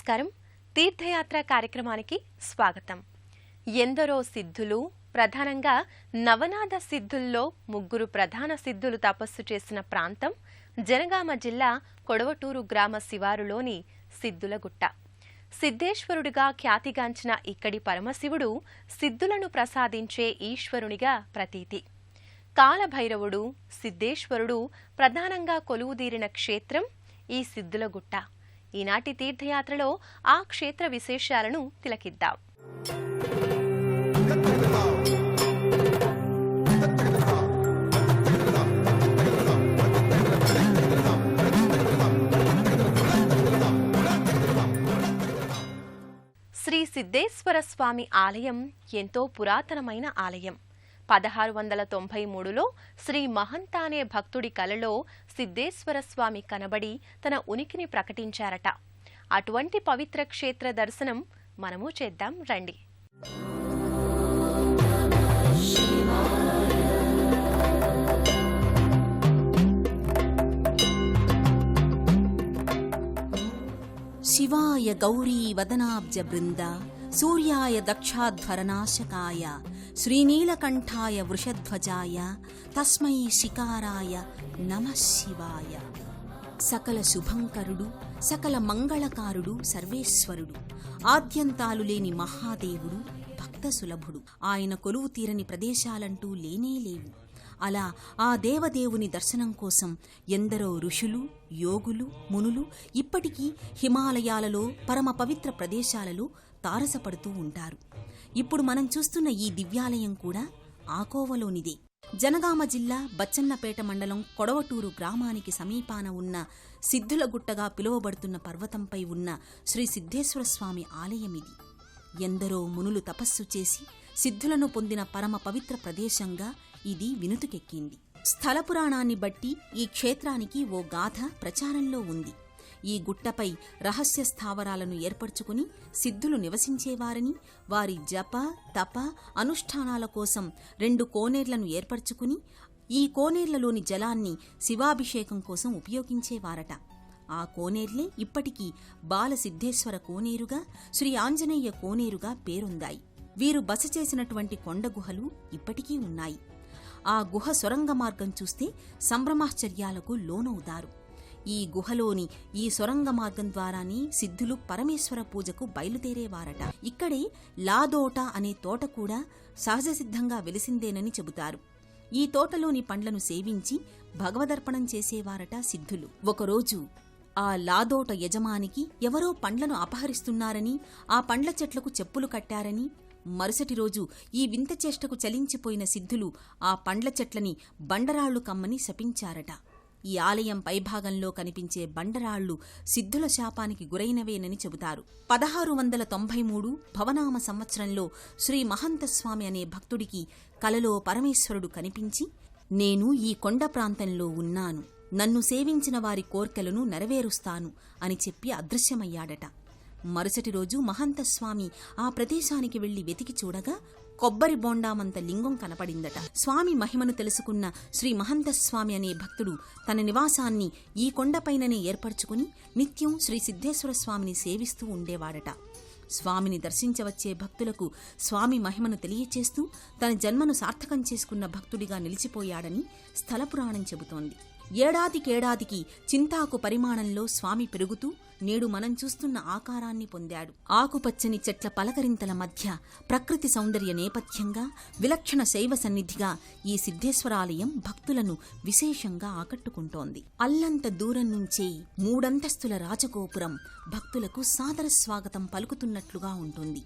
నమస్కారం. తీర్థయాత్ర కార్యక్రమానికి స్వాగతం. ఎందరో సిద్ధులు, ప్రధానంగా నవనాథ సిద్ధుల్లో ముగ్గురు ప్రధాన సిద్ధులు తపస్సు చేసిన ప్రాంతం జనగామ జిల్లా కొడవటూరు గ్రామ శివారులోని సిద్ధులగుట్ట. సిద్ధేశ్వరుడిగా ఖ్యాతిగాంచిన ఇక్కడి పరమశివుడు సిద్ధులను ప్రసాదించే ఈశ్వరునిగా ప్రతీతి. కాలభైరవుడు, సిద్ధేశ్వరుడు ప్రధానంగా కొలువుదీరిన క్షేత్రం ఈ సిద్ధులగుట్ట. ఈనాటి తీర్థయాత్రలో ఆ క్షేత్ర విశేషాలను తిలకిద్దాం. శ్రీ సిద్ధేశ్వర స్వామి ఆలయం ఎంతో పురాతనమైన ఆలయం. 1693లో శ్రీ మహంత అనే భక్తుడి కలలో సిద్ధేశ్వర స్వామి కనబడి తన ఉనికిని ప్రకటించారట. అటువంటి పవిత్ర క్షేత్ర దర్శనం మనము చేద్దాం రండి. శివాయ గౌరీ వదనాబ్జ బృంద సూర్యాయ దక్షాధ్వరనాశకాయ శ్రీనీలకంఠాయ వృషధ్వజాయ తస్మై శికారాయ నమః శివాయ. సకల శుభంకరుడు, సకల మంగళకారుడు సర్వేశ్వరుడు, ఆద్యంతాలు లేని మహాదేవుడు, భక్త సులభుడు. ఆయన కొలువు తీరని ప్రదేశాలంటూ లేనేలేవు. అలా ఆ దేవదేవుని దర్శనం కోసం ఎందరో ఋషులు, యోగులు, మునులు ఇప్పటికీ హిమాలయాలలో పరమ పవిత్ర ప్రదేశాలలో తారసపడుతూ ఉంటారు. ఇప్పుడు మనం చూస్తున్న ఈ దివ్యాలయం కూడా ఆ కోవలోనిదే. జనగామ జిల్లా బచ్చన్నపేట మండలం కొడవటూరు గ్రామానికి సమీపాన ఉన్న సిద్ధులగుట్టగా పిలువబడుతున్న పర్వతంపై ఉన్న శ్రీ సిద్ధేశ్వర స్వామి ఆలయమిది. ఎందరో మునులు తపస్సు చేసి సిద్ధులను పొందిన పరమ పవిత్ర ప్రదేశంగా ఇది వినుతుకెక్కింది. స్థల పురాణాన్ని బట్టి ఈ క్షేత్రానికి ఓ గాథ ప్రచారంలో ఉంది. ఈ గుట్టపై రహస్య స్థావరాలను ఏర్పరచుకుని సిద్ధులు నివసించేవారని, వారి జప, తప, అనుష్ఠానాల కోసం 2 కోనేర్లను ఏర్పరచుకుని ఈ కోనేర్లలోని జలాన్ని శివాభిషేకం కోసం ఉపయోగించేవారట. ఆ కోనేర్లే ఇప్పటికీ బాలసిద్ధేశ్వర కోనేరుగా, శ్రీ ఆంజనేయ కోనేరుగా పేరొందాయి. వీరు బస చేసినటువంటి కొండ గుహలు ఇప్పటికీ ఉన్నాయి. ఆ గుహ సొరంగ మార్గం చూస్తే సంభ్రమాశ్చర్యాలకు లోనవుతారు. ఈ గుహలోని ఈ సొరంగ మార్గం ద్వారానే సిద్ధులు పరమేశ్వర పూజకు బయలుదేరేవారట. ఇక్కడే లాదోట అనే తోట కూడా సహజసిద్ధంగా వెలిసిందేనని చెబుతారు. ఈ తోటలోని పండ్లను సేవించి భగవదర్పణం చేసేవారట సిద్ధులు. ఒకరోజు ఆ లాదోట యజమానికి ఎవరో పండ్లను అపహరిస్తున్నారని, ఆ పండ్ల చెట్లకు చెప్పులు కట్టారని, మరుసటి రోజు ఈ వింత చేష్టకు చలించిపోయిన సిద్ధులు ఆ పండ్ల చెట్లని బండరాళ్లు కమ్మని శపించారట. ఈ ఆలయం పైభాగంలో కనిపించే బండరాళ్లు సిద్ధుల శాపానికి గురైనవేనని చెబుతారు. 1693 భవనామ సంవత్సరంలో శ్రీ మహంతస్వామి అనే భక్తుడికి కలలో పరమేశ్వరుడు కనిపించి, నేను ఈ కొండ ప్రాంతంలో ఉన్నాను, నన్ను సేవించిన వారి కోర్కెలను నెరవేరుస్తాను అని చెప్పి అదృశ్యమయ్యాడట. మరుసటి రోజు మహంతస్వామి ఆ ప్రదేశానికి వెళ్లి వెతికి చూడగా కొబ్బరి బోండామంత లింగం కనపడిందట. స్వామి మహిమను తెలుసుకున్న శ్రీ మహంతస్వామి అనే భక్తుడు తన నివాసాన్ని ఈ కొండపైననే ఏర్పరచుకుని నిత్యం శ్రీ సిద్ధేశ్వర స్వామిని సేవిస్తూ ఉండేవాడట. స్వామిని దర్శించవచ్చే భక్తులకు స్వామి మహిమను తెలియచేస్తూ తన జన్మను సార్థకం చేసుకున్న భక్తుడిగా నిలిచిపోయాడని స్థలపురాణం చెబుతోంది. ఏడాదికేడాదికి చింతాకు పరిమాణంలో స్వామి పెరుగుతూ నేడు మనం చూస్తున్న ఆకారాన్ని పొందాడు. ఆకుపచ్చని చెట్ల పలకరింతల మధ్య ప్రకృతి సౌందర్య నేపథ్యంగా విలక్షణ శైవ సన్నిధిగా ఈ సిద్ధేశ్వరాలయం భక్తులను విశేషంగా ఆకట్టుకుంటోంది. అల్లంత దూరం నుంచే 3 అంతస్తుల రాజగోపురం భక్తులకు సాదర స్వాగతం పలుకుతున్నట్లుగా ఉంటుంది.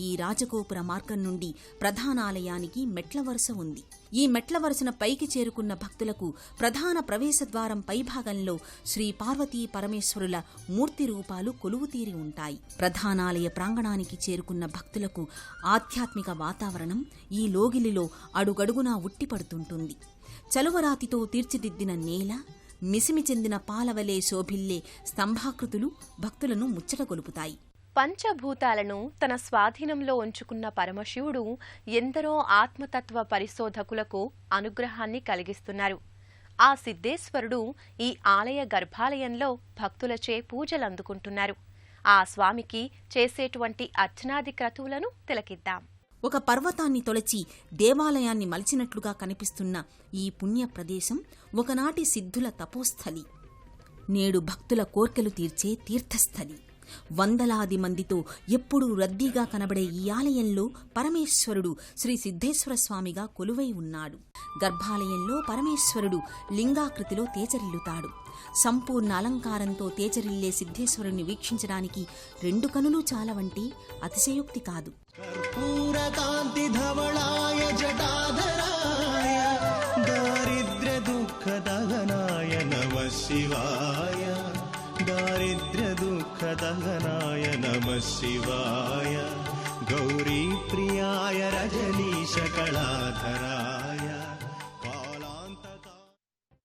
ఈ రాజగోపుర మార్గం నుండి ప్రధానాలయానికి మెట్ల వరుస ఉంది. ఈ మెట్ల వరుసన పైకి చేరుకున్న భక్తులకు ప్రధాన ప్రవేశద్వారం పైభాగంలో శ్రీ పార్వతీ పరమేశ్వరుల మూర్తి రూపాలు కొలువుతీరి ఉంటాయి. ప్రధానాలయ ప్రాంగణానికి చేరుకున్న భక్తులకు ఆధ్యాత్మిక వాతావరణం ఈ లోగిలిలో అడుగడుగునా ఉట్టిపడుతుంటుంది. చలువరాతితో తీర్చిదిద్దిన నేల, మిసిమి చెందిన పాలవలే శోభిల్లే స్తంభాకృతులు భక్తులను ముచ్చటగొలుపుతాయి. పంచభూతాలను తన స్వాధీనంలో ఉంచుకున్న పరమశివుడు ఎందరో ఆత్మతత్వ పరిశోధకులకు అనుగ్రహాన్ని కలిగిస్తున్నారు. ఆ సిద్ధేశ్వరుడు ఈ ఆలయ గర్భాలయంలో భక్తులచే పూజలందుకుంటున్నారు. ఆ స్వామికి చేసేటువంటి అర్చనాది క్రతువులను తిలకిద్దాం. ఒక పర్వతాన్ని తొలచి దేవాలయాన్ని మలిచినట్లుగా కనిపిస్తున్న ఈ పుణ్య ప్రదేశం ఒకనాటి సిద్ధుల తపోస్థలి, నేడు భక్తుల కోర్కెలు తీర్చే తీర్థస్థలి. వందలాది మందితో ఎప్పుడూ రద్దీగా కనబడే ఈ ఆలయంలో పరమేశ్వరుడు శ్రీ సిద్ధేశ్వర స్వామిగా కొలువై ఉన్నాడు. గర్భాలయంలో పరమేశ్వరుడు లింగాకృతిలో తేజరిల్లుతాడు. సంపూర్ణ అలంకారంతో తేజరిల్లే సిద్ధేశ్వరుణ్ణి వీక్షించడానికి 2 కనులు చాలవంటే అతిశయోక్తి కాదు. కర్పూరకాంతి ధవళాయ జటాధరాయ దారిద్ర్య దుఃఖ దహనాయ నమః శివాయ, దారిద్ర్య దుఃఖ దహనాయ నమః శివాయ, గౌరీ ప్రియాయ రజనీశ కళాధరాయ.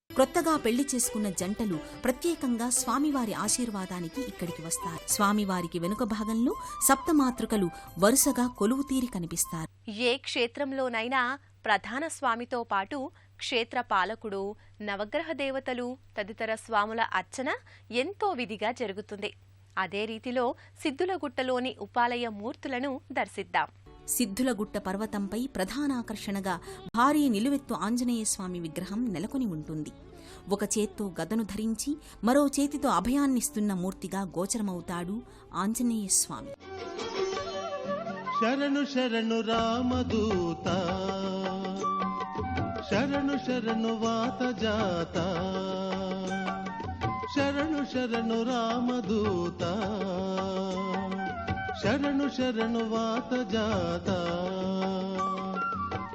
క్రొత్తగా పెళ్లి చేసుకున్న జంటలు ప్రత్యేకంగా స్వామివారి ఆశీర్వాదానికి ఇక్కడికి వస్తారు. స్వామివారికి వెనుక భాగంలో సప్తమాతృకలు వరుసగా కొలువుతీరి కనిపిస్తారు. ఏ క్షేత్రంలోనైనా ప్రధాన స్వామితో పాటు క్షేత్ర పాలకుడు, నవగ్రహ దేవతలు తదితర స్వాముల అర్చన ఎంతో విధిగా జరుగుతుంది. అదే రీతిలో సిద్ధులగుట్టలోని ఉపాలయ మూర్తులను దర్శిద్దాం. సిద్ధులగుట్ట పర్వతంపై ప్రధానాకర్షణగా భారీ నిలువెత్తు ఆంజనేయస్వామి విగ్రహం నెలకొని ఉంటుంది. ఒక చేత్తో గదను ధరించి మరో చేతితో అభయాన్నిస్తున్న మూర్తిగా గోచరమవుతాడు ఆంజనేయస్వామి. శరణు శరణు రామదూత, శరణు శరణు వాత జాత, శరణు శరణు రామదూత, శరణు శరణు వాత జాత.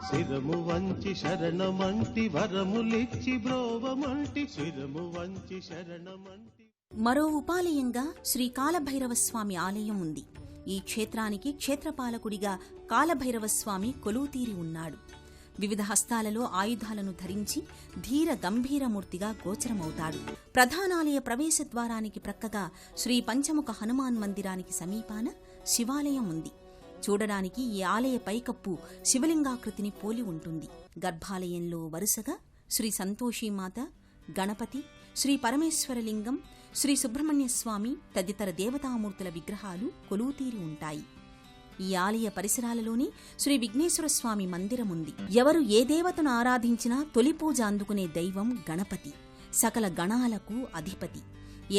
శిరము వంచి శరణమంటి వరములిచ్చి బ్రోవమంటి, శిరము వంచి శరణమంటి. మరో ఉపాలయంగా శ్రీ కాలభైరవస్వామి ఆలయం ఉంది. ఈ క్షేత్రానికి క్షేత్రపాలకుడిగా కాలభైరవస్వామి కొలువుతీరి ఉన్నాడు. వివిధ హస్తాలలో ఆయుధాలను ధరించి ధీర గంభీరమూర్తిగా గోచరమవుతాడు. ప్రధానాలయ ప్రవేశద్వారానికి ప్రక్కగా శ్రీ పంచముఖ హనుమాన్ మందిరానికి సమీపాన శివాలయం ఉంది. చూడడానికి ఈ ఆలయ పైకప్పు శివలింగాకృతిని పోలి ఉంటుంది. గర్భాలయంలో వరుసగా శ్రీ సంతోషీమాత, గణపతి, శ్రీ పరమేశ్వరలింగం, శ్రీ సుబ్రహ్మణ్యస్వామి తదితర దేవతామూర్తుల విగ్రహాలు కొలువుతీరి ఉంటాయి. ఈ ఆలయ పరిసరాలలోనే శ్రీ విఘ్నేశ్వరస్వామి మందిరముంది. ఎవరు ఏ దేవతను ఆరాధించినా తొలి పూజ అందుకునే దైవం గణపతి, సకల గణాలకు అధిపతి.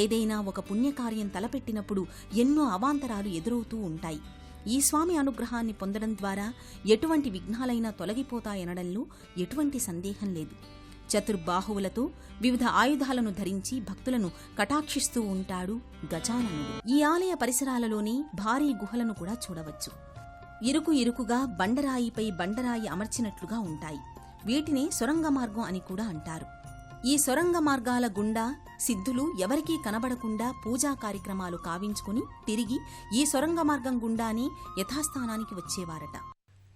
ఏదైనా ఒక పుణ్యకార్యం తలపెట్టినప్పుడు ఎన్నో అవాంతరాలు ఎదురవుతూ ఉంటాయి. ఈ స్వామి అనుగ్రహాన్ని పొందడం ద్వారా ఎటువంటి విఘ్నాలైనా తొలగిపోతాయనడంలో ఎటువంటి సందేహం లేదు. చతుర్బాహువులతో వివిధ ఆయుధాలను ధరించి భక్తులను కటాక్షిస్తూ ఉంటాడు గజాననుడు. ఈ ఆలయ పరిసరాలలోని భారీ గుహలను కూడా చూడవచ్చు. ఇరుకుగా బండరాయిపై బండరాయి అమర్చినట్లుగా ఉంటాయి. వీటిని సొరంగ మార్గం అని కూడా అంటారు. ఈ సొరంగ మార్గాల గుండా సిద్ధులు ఎవరికీ కనబడకుండా పూజా కార్యక్రమాలు కావించుకుని తిరిగి ఈ సొరంగ మార్గం గుండానే యథాస్థానానికి వచ్చేవారట.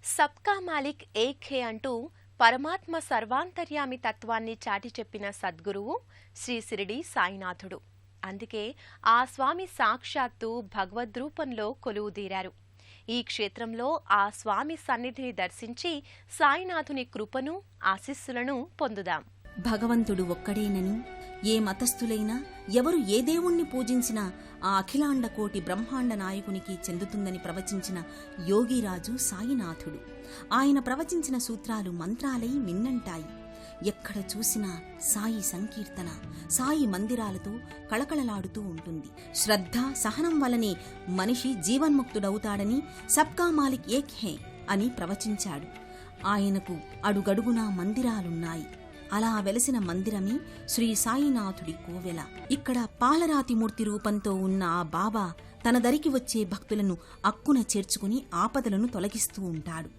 సబ్కా మాలిక్ ఏక్ హే అంటూ పరమాత్మ సర్వాంతర్యామి తత్వాన్ని చాటి చెప్పిన సద్గురువు శ్రీ షిరిడి సాయినాథుడు. అందుకే ఆ స్వామి సాక్షాత్తు భగవద్రూపంలో కొలువుదీరారు. ఈ క్షేత్రంలో ఆ స్వామి సన్నిధిని దర్శించి సాయినాథుని కృపను, ఆశీస్సులను పొందుదాం. భగవంతుడు ఒక్కడేనని, ఏ మతస్థులైనా ఎవరు ఏ దేవుణ్ణి పూజించినా ఆ అఖిలాండ కోటి బ్రహ్మాండ నాయకునికి చెందుతుందని ప్రవచించిన యోగిరాజు సాయినాథుడు. ఆయన ప్రవచించిన సూత్రాలు మంత్రాలై మిన్నంటాయి. ఎక్కడ చూసినా సాయి సంకీర్తన, సాయి మందిరాలతో కళకళలాడుతూ ఉంటుంది. శ్రద్ధ, సహనం వలనే మనిషి జీవన్ముక్తుడవుతాడని సబ్కా మాలిక్ ఏక్ హే అని ప్రవచించాడు. ఆయనకు అడుగడుగునా మందిరాలున్నాయి. అలా వెలసిన మందిరమే శ్రీ సాయినాథుడి కోవెల. ఇక్కడ పాలరాతి మూర్తి రూపంతో ఉన్న ఆ బాబా తన దరికి వచ్చే భక్తులను అక్కున చేర్చుకుని ఆపదలను తొలగిస్తూ ఉంటాడు.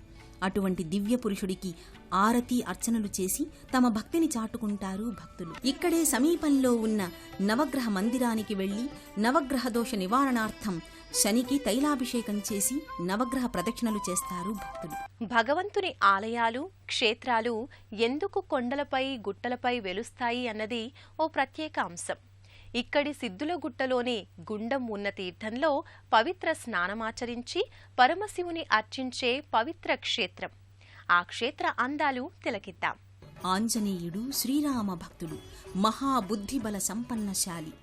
అటువంటి దివ్య పురుషుడికి ఆరతి అర్చనలు చేసి తమ భక్తిని చాటుకుంటారు భక్తులు. ఇక్కడే సమీపంలో ఉన్న నవగ్రహ మందిరానికి వెళ్లి నవగ్రహ దోష నివారణార్థం శనికి తైలాభిషేకం చేసి నవగ్రహ ప్రదక్షిణలు చేస్తారు భక్తులు. భగవంతుని ఆలయాలు, క్షేత్రాలు ఎందుకు కొండలపై, గుట్టలపై వెలుస్తాయి అన్నది ఓ ప్రత్యేక అంశం. ఇక్కడి సిద్ధులగుట్టలోని గుండం ఉన్న తీర్థంలో పవిత్ర స్నానమాచరించి పరమశివుని అర్చించే పవిత్ర క్షేత్రం. ఆ క్షేత్ర అందాలు తిలకిద్దాం. ఆంజనేయుడు శ్రీరామ భక్తుడు, మహాబుద్ధిబల సంపన్నశాలి.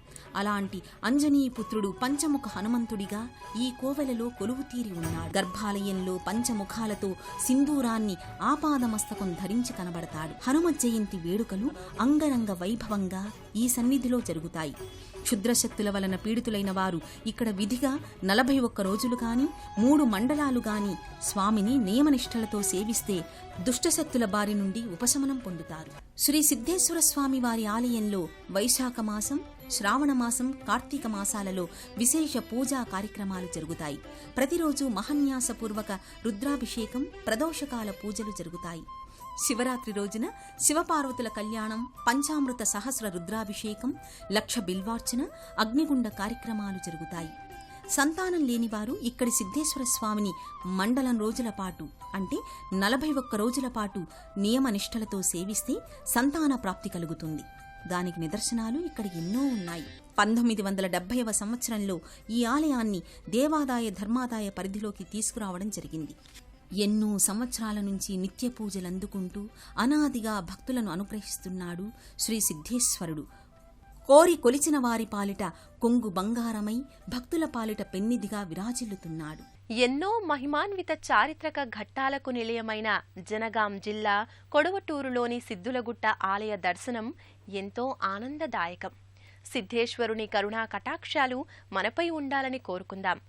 అలాంటి అంజనీపుత్రుడు పంచముఖ హనుమంతుడిగా ఈ కోవెలలో కొలువుతీరి ఉన్నాడు. గర్భాలయంలో పంచముఖాలతో సింధూరాన్ని ఆపాదమస్తకం ధరించి కనబడతాడు. హనుమ జయంతి వేడుకలు అంగరంగ వైభవంగా ఈ సన్నిధిలో జరుగుతాయి. క్షుద్రశక్తుల వలన పీడితులైన వారు ఇక్కడ విధిగా 41 రోజులు గాని 3 మండలాలు గాని స్వామిని నియమనిష్టలతో సేవిస్తే దుష్టశక్తుల బారి నుండి ఉపశమనం పొందుతారు. శ్రీ సిద్ధేశ్వర స్వామి వారి ఆలయంలో వైశాఖ మాసం, శ్రావణ మాసం, కార్తీక మాసాలలో విశేష పూజా కార్యక్రమాలు జరుగుతాయి. ప్రతిరోజు మహాన్యాసపూర్వక రుద్రాభిషేకం, ప్రదోషకాల పూజలు జరుగుతాయి. శివరాత్రి రోజున శివపార్వతుల కళ్యాణం, పంచామృత సహస్ర రుద్రాభిషేకం, 1,00,000 బిల్వార్చన, అగ్నిగుండ కార్యక్రమాలు జరుగుతాయి. సంతానం లేనివారు ఇక్కడి సిద్ధేశ్వర స్వామిని మండలం రోజుల పాటు అంటే 41 రోజుల పాటు నియమనిష్టలతో సేవిస్తే సంతాన ప్రాప్తి కలుగుతుంది. దానికి నిదర్శనాలు ఇక్కడ ఎన్నో ఉన్నాయి. 1970వ సంవత్సరంలో ఈ ఆలయాన్ని దేవాదాయ ధర్మాదాయ పరిధిలోకి తీసుకురావడం జరిగింది. ఎన్నో సంవత్సరాల నుంచి నిత్య పూజలందుకుంటూ అనాదిగా భక్తులను అనుగ్రహిస్తున్నాడు శ్రీ సిద్ధేశ్వరుడు. కోరి కొలిచిన వారి పాలిట కొంగు బంగారమై భక్తుల పాలిట పెన్నిదిగా విరాజిల్లుతున్నాడు. ఎన్నో మహిమాన్విత చారిత్రక ఘట్టాలకు నిలయమైన జనగాం జిల్లా కొడవటూరులోని సిద్ధులగుట్ట ఆలయ దర్శనం ఎంతో ఆనందదాయకం. సిద్ధేశ్వరుని కరుణా కటాక్షాలు మనపై ఉండాలని కోరుకుందాం.